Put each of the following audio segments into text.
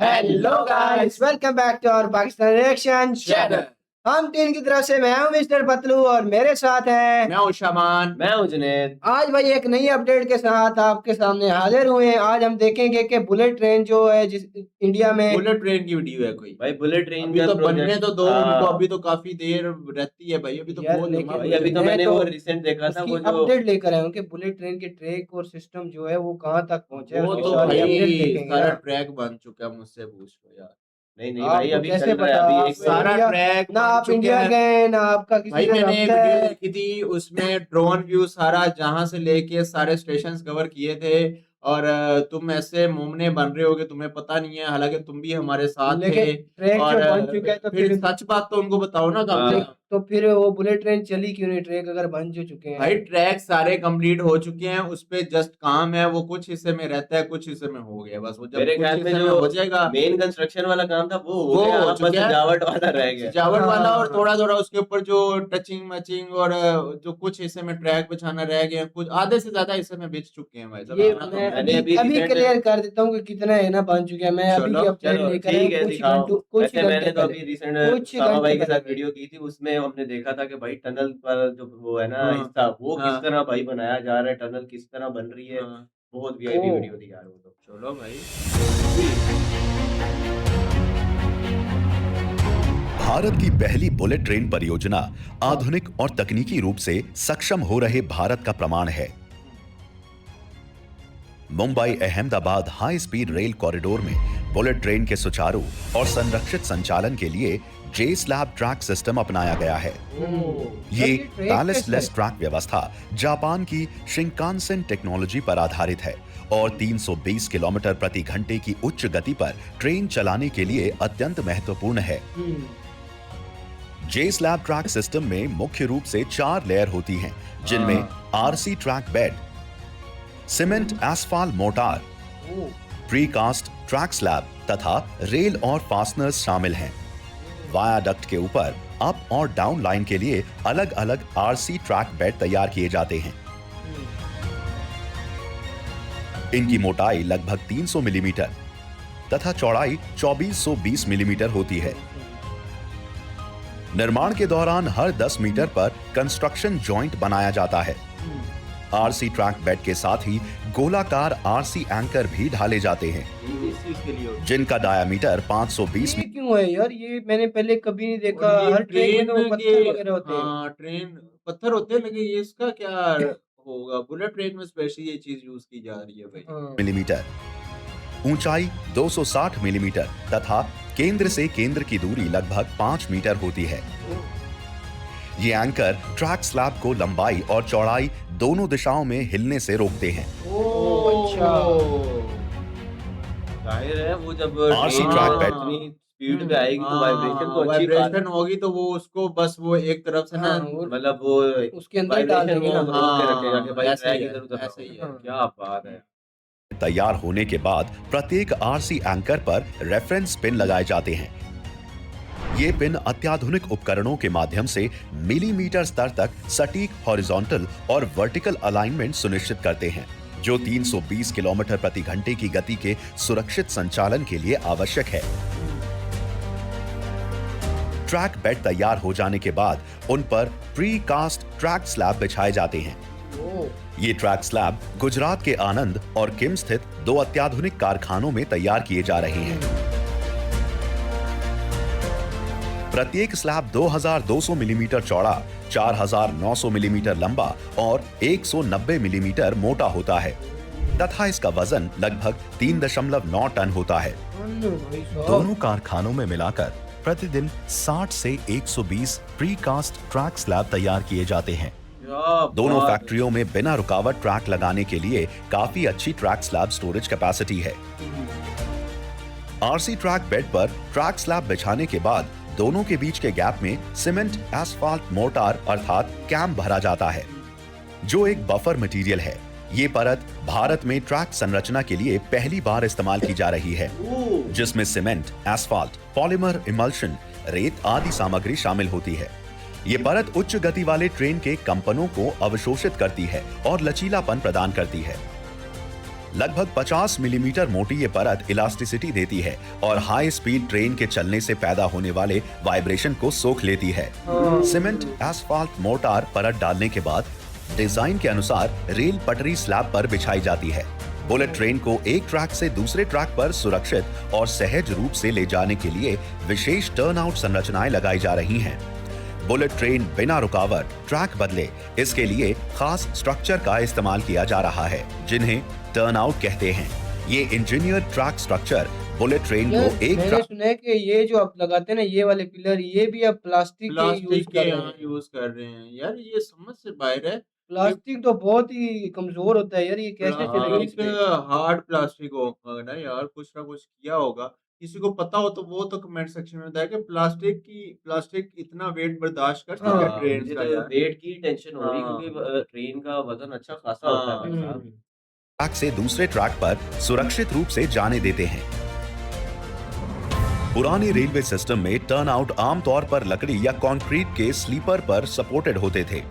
Hello guys, welcome back to our Pakistan reaction channel. हम team की तरफ से मैं हूं मिस्टर पतलू और मेरे साथ है मैं हूं शमान। मैं हूं जुनैद। आज भाई एक नई अपडेट के साथ आपके सामने हाजिर हुए हैं। आज हम देखेंगे कि बुलेट ट्रेन जो है जिस इंडिया में बुलेट ट्रेन की वीडियो है कोई भाई बुलेट ट्रेन अभी का तो बनने तो दो उनको, हाँ। अभी तो काफी देर रहती है भाई, अभी तो यार, बहुत लेकिन लंबा भाई अभी तो मैं मैंने तो वो रिसेंट देखा था उसकी वो जो अपडेट लेकर आया हूं कि बुलेट ट्रेन के ट्रैक और सिस्टम जो है वो कहां तक पहुंचे हैं। वो उसकी तो सारी अपडेट भाई देखेंगे सारा ना। ट्रैक बन चुका है, मुझसे पूछ लो यार। नहीं भाई आपको अभी कैसे चल रहा है पता? अभी आप एक सारा इंडिया ट्रैक ना, बन आप चुके इंडिया हैं गए ना आपका किसी भाई। से मैंने एक रब्ता वीडियो है। देखी थी, उसमें ड्रोन व्यू सारा जहां से लेके सारे स्टेशन कवर किए थे। और तुम ऐसे मुमने बन रहे होगे, तुम्हें पता नहीं है, हालांकि तुम भी हमारे साथ थे। लेकिन ट्रैक और जो बन चुका है तो फिर सच बात तो उनको बताओ ना कम से कम। तो फिर वो बुलेट ट्रेन चली क्यों नहीं? ट्रैक अगर बन जो चुके भाई हैं। ट्रैक सारे कंप्लीट हो चुके हैं, उस पे जस्ट काम है। वो कुछ हिस्से में रहता है, कुछ हिस्से में हो गया बस। वो जब मेरे कुछ ख्याल में हिस्से में जो हो जाएगा, मेन कंस्ट्रक्शन वाला काम था वो हो वो गया, हो अब बस चुका है। सजावट वाला रह गया। सजावट वाला और हाँ। थोड़ा थोड़ा उसके ऊपर जो टचिंग मचिंग और जो कुछ हिस्से में ट्रैक बिछाना रह गया, कुछ आधे से ज्यादा हिस्से में बिछ चुके हैं भाई साहब, ये इतना तो मैं मैंने अभी अभी अभी recent- क्लियर कर देता हूँ कि कितना है ना बन चुका है। मैं अभी चलो, की अपडेट चलो लेकर आया ठीक हूँ है, कुछ दिखाओ। घंटों कुछ वैसे घंटे मैंने तो पहले। अभी रिसेंट कुछ सामा भाई घंटे के साथ पहले। वीडियो की थी, उसमें हमने देखा था कि भाई टनल पर जो वो है ना हाँ, हिस्सा वो हाँ, किस तरह भाई बनाया जा रहा है, टनल किस तरह बन रही है। हाँ। बहुत ओ वीआईपी वीडियो थी यार वो तो। चलो भाई। भारत की पहली बुलेट ट्रेन परियोजना आधुनिक और तकनीकी रूप से सक्षम हो रहे भारत का प्रमाण है। Mumbai Ahmedabad high speed rail corridor में बुलेट ट्रेन के सुचारू और संरक्षित संचालन के लिए जे स्लैब ट्रैक सिस्टम अपनाया गया है। ये बैलेस्टलेस ट्रैक व्यवस्था जापान की शिंकानसेन टेक्नोलॉजी पर आधारित है और 320 किलोमीटर प्रति घंटे की उच्च गति पर ट्रेन चलाने के लिए अत्यंत महत्वपूर्ण है। जे स्लैब ट्रैक सिस्टम में मुख्य रूप से 4 लेयर होती हैं, जिनमें RC track bed, cement asphalt mortar, precast track slab तथा रेल और फास्टनर्स शामिल हैं। वायाडक्ट के ऊपर अप और डाउन लाइन के लिए अलग अलग आरसी ट्रैक बेड तैयार किए जाते हैं। इनकी मोटाई लगभग 300 मिलीमीटर तथा चौड़ाई 2420 मिलीमीटर होती है। निर्माण के दौरान हर 10 मीटर पर कंस्ट्रक्शन जॉइंट बनाया जाता है। आरसी ट्रैक बेड के साथ ही गोलाकार आरसी एंकर भी ढाले जाते हैं, इस चीज के लिए जिनका डायामीटर 520 ये क्यों है यार? ये मैंने पहले कभी नहीं देखा। और ये हर ट्रेन में तो पत्थर वगैरह होते हैं। हाँ ट्रेन पत्थर होते हैं, लेकिन ये इसका क्या होगा? बुलेट ट्रेन में स्पेशली ये चीज यूज की जा रही है भाई। हाँ। मिलीमीटर, ऊंचाई 260 मिलीमीटर तथा केंद्र से केंद्र की दूरी लगभग 5 मीटर होती है। ये एंकर ट्रैक स्लैब को लंबाई और चौड़ाई दोनों दिशाओं में हिलने से रोकते हैं। अच्छा। जाहिर है वो जब RC ट्रेन ट्रैक बेड। इतनी स्पीड पे आएगी तो वाइब्रेशन तो अच्छी वाइब्रेशन होगी, तो वो उसको बस वो एक तरफ से ना, हाँ, वो मतलब वो उसके अंदर डाल वाइब्रेशन देंगे ना। वो रोक के रखेगा कि भाई ऐसे ही ट्रैक है, इधर उधर ऐसे ही है। हाँ। क्या बात है। तैयार होने के बाद प्रत्येक आरसी एंकर पर रेफरेंस पिन लगाए जाते हैं। ये पिन अत्याधुनिक उपकरणों के माध्यम से मिलीमीटर स्तर तक सटीक हॉरिजॉन्टल और वर्टिकल अलाइनमेंट सुनिश्चित करते हैं, जो 320 किलोमीटर प्रति घंटे की गति के सुरक्षित संचालन के लिए आवश्यक है। ट्रैक बेड तैयार हो जाने के बाद उन पर प्री कास्ट ट्रैक स्लैब बिछाए जाते हैं। ये ट्रैक स्लैब गुजरात के आनंद और किम स्थित 2 अत्याधुनिक कारखानों में तैयार किए जा रहे हैं। प्रत्येक स्लैब 2200 मिलीमीटर चौड़ा, 4900 मिलीमीटर लंबा और 190 मिलीमीटर मोटा होता है तथा इसका वजन लगभग 3.9 टन होता है। दोनों कारखानों में मिलाकर प्रतिदिन 60 से 120 प्रीकास्ट ट्रैक स्लैब तैयार किए जाते हैं। दोनों फैक्ट्रियों में बिना रुकावट ट्रैक लगाने के लिए काफी अच्छी ट्रैक स्लैब स्टोरेज कैपेसिटी है। आरसी ट्रैक बेड पर ट्रैक स्लैब बिछाने के बाद दोनों के बीच के गैप में सीमेंट एस्फाल्ट मोर्टार अर्थात कैम भरा जाता है, जो एक बफर मटेरियल है। ये परत भारत में ट्रैक संरचना के लिए पहली बार इस्तेमाल की जा रही है, जिसमें सीमेंट, एस्फाल्ट, पॉलीमर इमल्शन, रेत आदि सामग्री शामिल होती है। ये परत उच्च गति वाले ट्रेन के कंपनों को अवशोषित करती है और लचीलापन प्रदान करती है। लगभग 50 मिलीमीटर मोटी ये परत इलास्टिसिटी देती है और हाई स्पीड ट्रेन के चलने से पैदा होने वाले वाइब्रेशन को सोख लेती है। सीमेंट एस्फाल्ट मोर्टार परत डालने के बाद डिजाइन के अनुसार रेल पटरी स्लैब पर बिछाई जाती है। बुलेट ट्रेन को एक ट्रैक से दूसरे ट्रैक पर सुरक्षित और सहज रूप से ले जाने के लिए विशेष टर्नआउट संरचनाएं लगाई जा रही हैं। बुलेट ट्रेन बिना रुकावट ट्रैक बदले, इसके लिए खास स्ट्रक्चर का इस्तेमाल किया जा रहा है जिन्हें टर्नआउट कहते हैं। ये engineer track structure bullet train यार को एक मैंने ट्रैक सुना है कि ये जो आप लगाते हैं ना ये वाले पिलर, ये भी अब प्लास्टिक के यूज प्लास्टिक कर के रहे यहाँ हैं। यूज कर रहे हैं यार, ये समझ से बाहर है। प्लास्टिक तो बहुत ही कमजोर होता है यार, ये कैसे चलेगी इस प्लास्टिक पे? हार्ड प्लास्टिक होगा ना यार, कुछ ना कुछ किया होगा। किसी को पता हो तो वो तो कमेंट सेक्शन में बताए कि प्लास्टिक इतना वेट बर्दाश्त कर सकता है हाँ, ट्रेन मुझे का तो यार। वेट की टेंशन हो रही, हाँ, क्योंकि ट्रेन का वजन अच्छा खासा होता है भाई साहब। हम्म। ट्रैक से दूसरे ट्रैक पर सुरक्षित रूप से जाने देते हैं। पुराने रेलवे सिस्टम में टर्नआउट आमतौर पर लकड़ी या कंक्रीट के स्लीपर पर सपोर्टेड होते थे,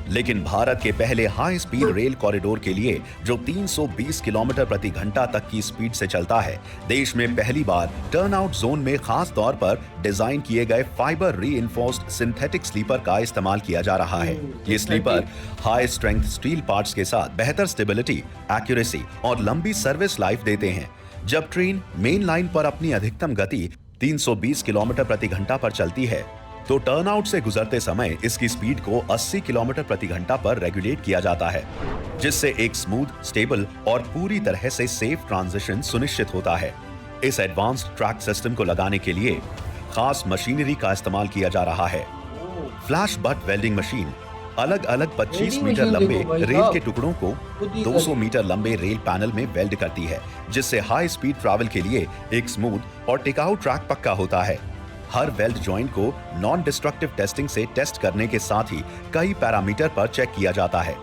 लेकिन भारत के पहले हाई स्पीड रेल कॉरिडोर के लिए जो 320 किलोमीटर प्रति घंटा तक की स्पीड से चलता है, देश में पहली बार टर्नआउट जोन में खास तौर पर डिजाइन किए गए फाइबर रीइंफोर्स्ड सिंथेटिक स्लीपर का इस्तेमाल किया जा रहा है। ये sleeper high strength steel parts के साथ बेहतर स्टेबिलिटी, एक्यूरेसी और लंबी सर्विस लाइफ देते हैं। जब ट्रेन मेन लाइन पर अपनी अधिकतम गति 320 किलोमीटर प्रति घंटा पर चलती है, तो टर्नआउट से गुजरते समय इसकी स्पीड को 80 किलोमीटर प्रति घंटा पर रेगुलेट किया जाता है, जिससे एक स्मूथ, स्टेबल और पूरी तरह से सेफ ट्रांजिशन सुनिश्चित होता है। इस एडवांस्ड ट्रैक सिस्टम को लगाने के लिए खास मशीनरी का इस्तेमाल किया जा रहा है। फ्लैश बट वेल्डिंग मशीन अलग अलग 25 वेल्डिंग मीटर मशीन लंबे देखो भाई रेल साहब, के टुकड़ों को खुद ही 200 कर- मीटर लंबे रेल पैनल में वेल्ड करती है, जिससे हाई स्पीड ट्रैवल के लिए एक स्मूथ और टिकाऊ ट्रैक पक्का होता है। हर वेल्ड जॉइंट को नॉन डिस्ट्रक्टिव टेस्टिंग से टेस्ट करने के साथ ही कई पैरामीटर पर चेक किया जाता है।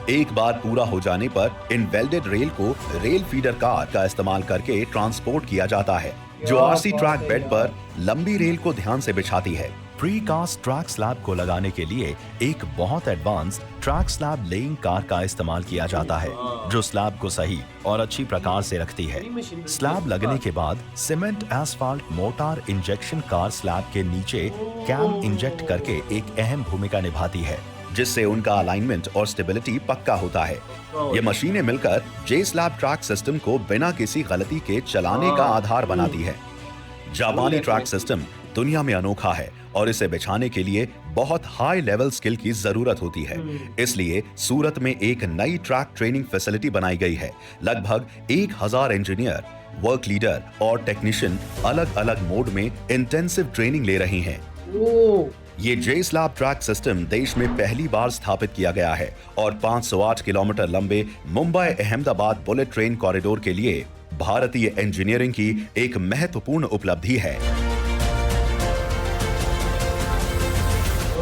एक बार पूरा हो जाने पर इन वेल्डेड रेल को रेल फीडर कार का इस्तेमाल करके ट्रांसपोर्ट किया जाता है, जो क्या आरसी बात ट्रैक है बेड यार। पर लंबी रेल को ध्यान से बिछाती है। प्री कास्ट ट्रैक स्लैब को लगाने के लिए एक बहुत advance track slab laying car का इस्तेमाल किया जाता है, जो स्लैब को सही और अच्छी प्रकार से रखती है। स्लैब लगने के बाद cement asphalt mortar injection car slab के नीचे कैम इंजेक्ट करके एक अहम भूमिका निभाती है, जिससे उनका अलाइनमेंट और स्टेबिलिटी पक्का होता है। ये मशीनें मिलकर जे स्लैब ट्रैक सिस्टम को बिना किसी गलती के चलाने का आधार बनाती है। जापानी ट्रैक सिस्टम दुनिया में अनोखा है और इसे बिछाने के लिए बहुत हाई लेवल स्किल की जरूरत होती है। इसलिए सूरत में एक नई ट्रैक ट्रेनिंग फैसिलिटी बनाई गई है। लगभग 1000 इंजीनियर, वर्क लीडर और टेक्नीशियन अलग अलग मोड में इंटेंसिव ट्रेनिंग ले रही हैं। ओह, ये जे स्लैब ट्रैक सिस्टम देश में पहली बार स्थापित किया गया है और 508 किलोमीटर लंबे Mumbai Ahmedabad bullet train corridor के लिए भारतीय इंजीनियरिंग की एक महत्वपूर्ण उपलब्धि है।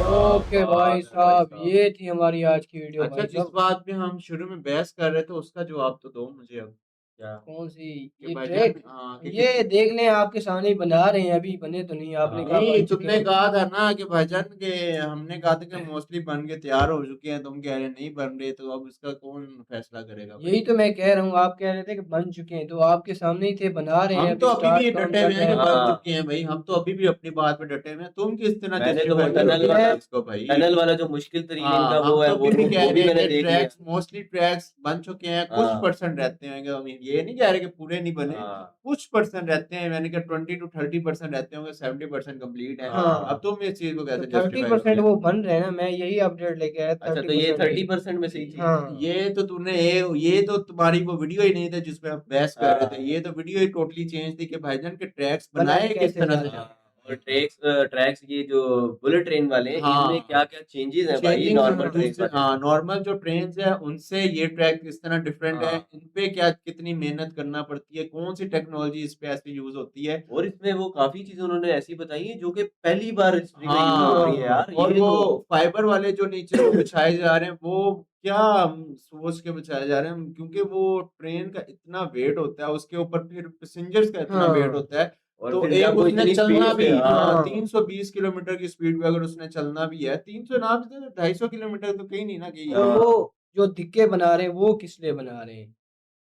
ओके भाई साहब, ये थी हमारी आज की वीडियो अच्छा, भाई जिस साहब। बात पे हम शुरू में बहस कर रहे थे उसका जवाब तो दो मुझे अब। क्या? कौन सी? कि ये भाईजान, ट्रैक, हाँ, कि ये देख लें आपके सामने ही बना रहे हैं, अभी बने तो नहीं, आपने कहा नहीं, बन चुके तुमने हैं। कहा था ना कि भाईजान के हमने कहा था कि मोस्टली बन के तैयार हो चुके हैं, तुम कह रहे नहीं बन रहे, तो अब इसका कौन फैसला करेगा भाई? यही तो मैं कह रहा हूँ, आप कह रहे थे कि बन चुके हैं, तो आपके सामने ही थे, बना रहे हैं, हम अभी तो अभी स्टार्ट भी काम डटे कर हुए रहे हैं कि हैं। बन हाँ। चुके हैं भाई, हम तो अभी भी अपनी बात पे डटे हुए हैं। तुम किस तरह मैंने तो वो justify टनल करोगे वाला इसको भाई? टनल वाला जो मुश्किल तरीन हाँ, इनका हम वो है, तो अभी भी कह वो भी रहे मैंने हैं कि देख लिया। ट्रैक्स मोस्टली ट्रैक्स बन चुके हैं, कुछ हाँ। परसेंट रहते हैं, ये नहीं कह रहे कि पूरे नहीं बने, हाँ। कुछ परसेंट रहते हैं, मैंने कहा 20 to 30% रहते होंगे, 70% कंप्लीट है। हाँ। अब तुम इस चीज को कैसे 30% जस्टिफाई वो बन रहे हैं ना, मैं यही अपडेट लेके आया। अच्छा, तो ये 30% 30% में से ही थी। हाँ। ये तो तूने ये तो तुम्हारी वो वीडियो ही नहीं था जिसमें आप बहस कर रहे थे, ये तो वीडियो ही टोटली चेंज थी कि भाईजान के ट्रैक्स बनाए किस कैसे तरह जा से। हाँ, और ट्रैक्स ये जो बुलेट ट्रेन वाले हैं, हाँ। इनमें क्या क्या चेंजेस हैं भाई चेंजिंग नॉर्मल ट्रेन से? हाँ, नॉर्मल जो ट्रेन है उनसे ये ट्रैक इस तरह डिफरेंट है, हाँ। इन पे क्या कितनी मेहनत करना पड़ती है, कौन सी टेक्नोलॉजी इस पे ऐसे यूज होती है। और इसमें वो काफी चीजें उन्होंने ऐसी बताई है जो कि पहली बार हिस्ट्री में यूज हाँ, हो रही है यार। और ये वो तो फाइबर वाले जो नीचे वो बिछाए जा रहे हैं, वो क्या सोच के बिछाए जा रहे हैं, क्योंकि वो ट्रेन का इतना वेट होता है, उसके ऊपर फिर पैसेंजर्स का इतना हाँ। वेट होता है, और तो फिर एक जब वो उसने इतनी चलना स्पीड भी से हाँ हाँ। 320 किलोमीटर की स्पीड पे अगर उसने चलना भी है 300 ना भी तो 250 किलोमीटर तो कहीं नहीं ना कहीं और हाँ। वो जो दिक्के बना रहे हैं वो किस लिए बना रहे हैं?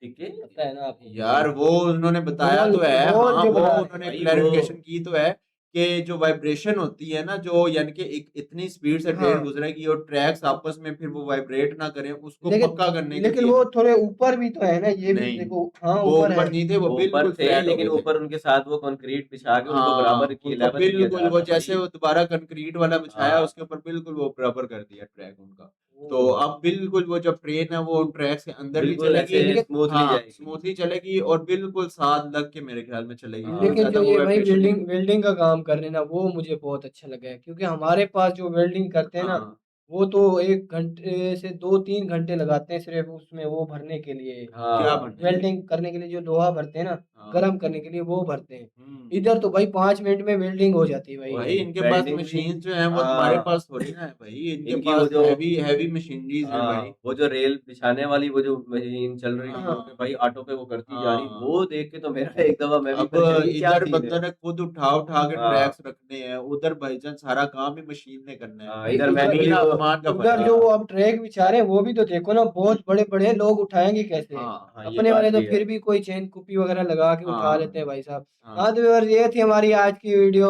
ठीक है पता है ना आपको? यार वो उन्होंने बताया बॉल तो है बॉल हाँ जो वो बना रहे हैं उन्होंने भाई वो क्लैरिफिकेशन की तो है कि जो वाइब्रेशन होती है ना जो यानी कि इतनी स्पीड से ट्रेन हाँ, गुजरेगी और ट्रैक्स आपस में फिर वो वाइब्रेट ना करें उसको लेकिन पक्का करने के लेकिन लिए वो थोड़े ऊपर भी तो है ना, ये भी नहीं देखो। हाँ, वो ऊपर है। ऊपर नहीं थे वो वो ऊपर बिल्कुल थे फ्लैट हो लेकिन गए थे ऊपर उनके साथ वो कंक्रीट बिछा के उनको हाँ बराबर किया उनको लेवल किया बिल्कुल जा वो रहा था जैसे भाई वो दोबारा कंक्रीट वाला बिछाया हाँ उसके ऊपर बिल्कुल वो बराबर कर दिया ट्रैक उनका तो वो अब बिल्कुल वो जब ट्रेन है वो उन ट्रैक्स के अंदर भी बिल्कुल चलेगी ऐसे लेकिन स्मूथली हाँ जाएगी स्मूथली चलेगी और बिल्कुल साथ लग के मेरे ख्याल में चलेगी बहुत हाँ लेकिन जो ज्यादा वो ये भाई वाइब्रेशन नहीं वेल्डिंग का काम कर रहे हैं ना, वो मुझे बहुत अच्छा लगा है, क्योंकि हमारे पास जो वेल्डिंग करते हैं ना, हाँ वो तो 1 घंटे से 2-3 घंटे लगाते हैं सिर्फ उसमें वो भरने के लिए, क्या जो हाँ बनने के लिए वेल्डिंग करने के लिए जो लोहा भरते हैं ना, हाँ गर्म करने के लिए वो भरते हैं। हम्म इधर तो भाई 5 मिनट में वेल्डिंग हो जाती है भाई। भाई इनके पास वेल्डिंग भी मशीन जो है वो तुम्हारे हाँ पास थोड़ी ना है भाई इनके इनकी वो पास जो हैवी हैवी मशीनरीज है हाँ भाई वो जो रेल बिछाने वाली वो जो मशीन चल रही थी हाँ, उसमें भाई ऑटो पे वो करती जा रही हाँ वो देख के तो मेरा एक दफा मैं भी अब परेशान ये क्या इधर सीन है बंदे ने खुद उठा उठा के हाँ ट्रैक्स रखने हैं उधर भाईजान सारा काम ही मशीन ने करना है हाँ भाई इधर उधर जमीन मैन्युअली वो आसमान का उधर फर्क है जो वो हाँ अब ट्रैक बिछा रहे हैं वो भी तो देखो ना, बहुत बड़े-बड़े लोग उठाएँगे कैसे? हाँ हाँ ये अपने बात वाले तो भी है फिर भी कोई चेन कुप्पी वगैरह लगा के उठा हाँ लेते हैं भाई साहब। हाँ, हाँ तो यार ये थी हमारी आज की वीडियो।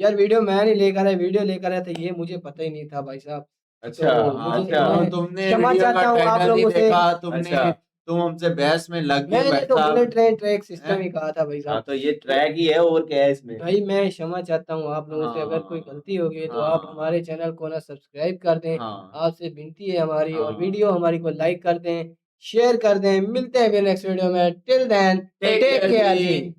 यार वीडियो मैं नहीं लेकर आया, वीडियो लेकर आया था ये मुझे पता ही नहीं था भाई साहब। अच्छा तो हाँ मुझे अच्छा तो मैं तुमने क्षमा वीडियो का चाहता हूँ आप टाइटल नहीं लोगों से। देखा तुमने अच्छा तुम हमसे बहस में लग गए मैंने भाई तो साहब बुलेट ट्रेन ट्रैक हैं? सिस्टम ही कहा था भाई हाँ साहब। तो ये तो ट्रैक ही है और क्या है इसमें भाई मैं क्षमा चाहता हूँ आप लोगों से, अगर कोई हाँ गलती हो गई तो आप हाँ हमारे चैनल को ना सब्सक्राइब कर दें। हाँ आपसे विनती है हमारी, और हाँ वीडियो हमारी को लाइक कर दें, शेयर कर दें। मिलते हैं फिर नेक्स्ट वीडियो में। Till then take take care care जी जी।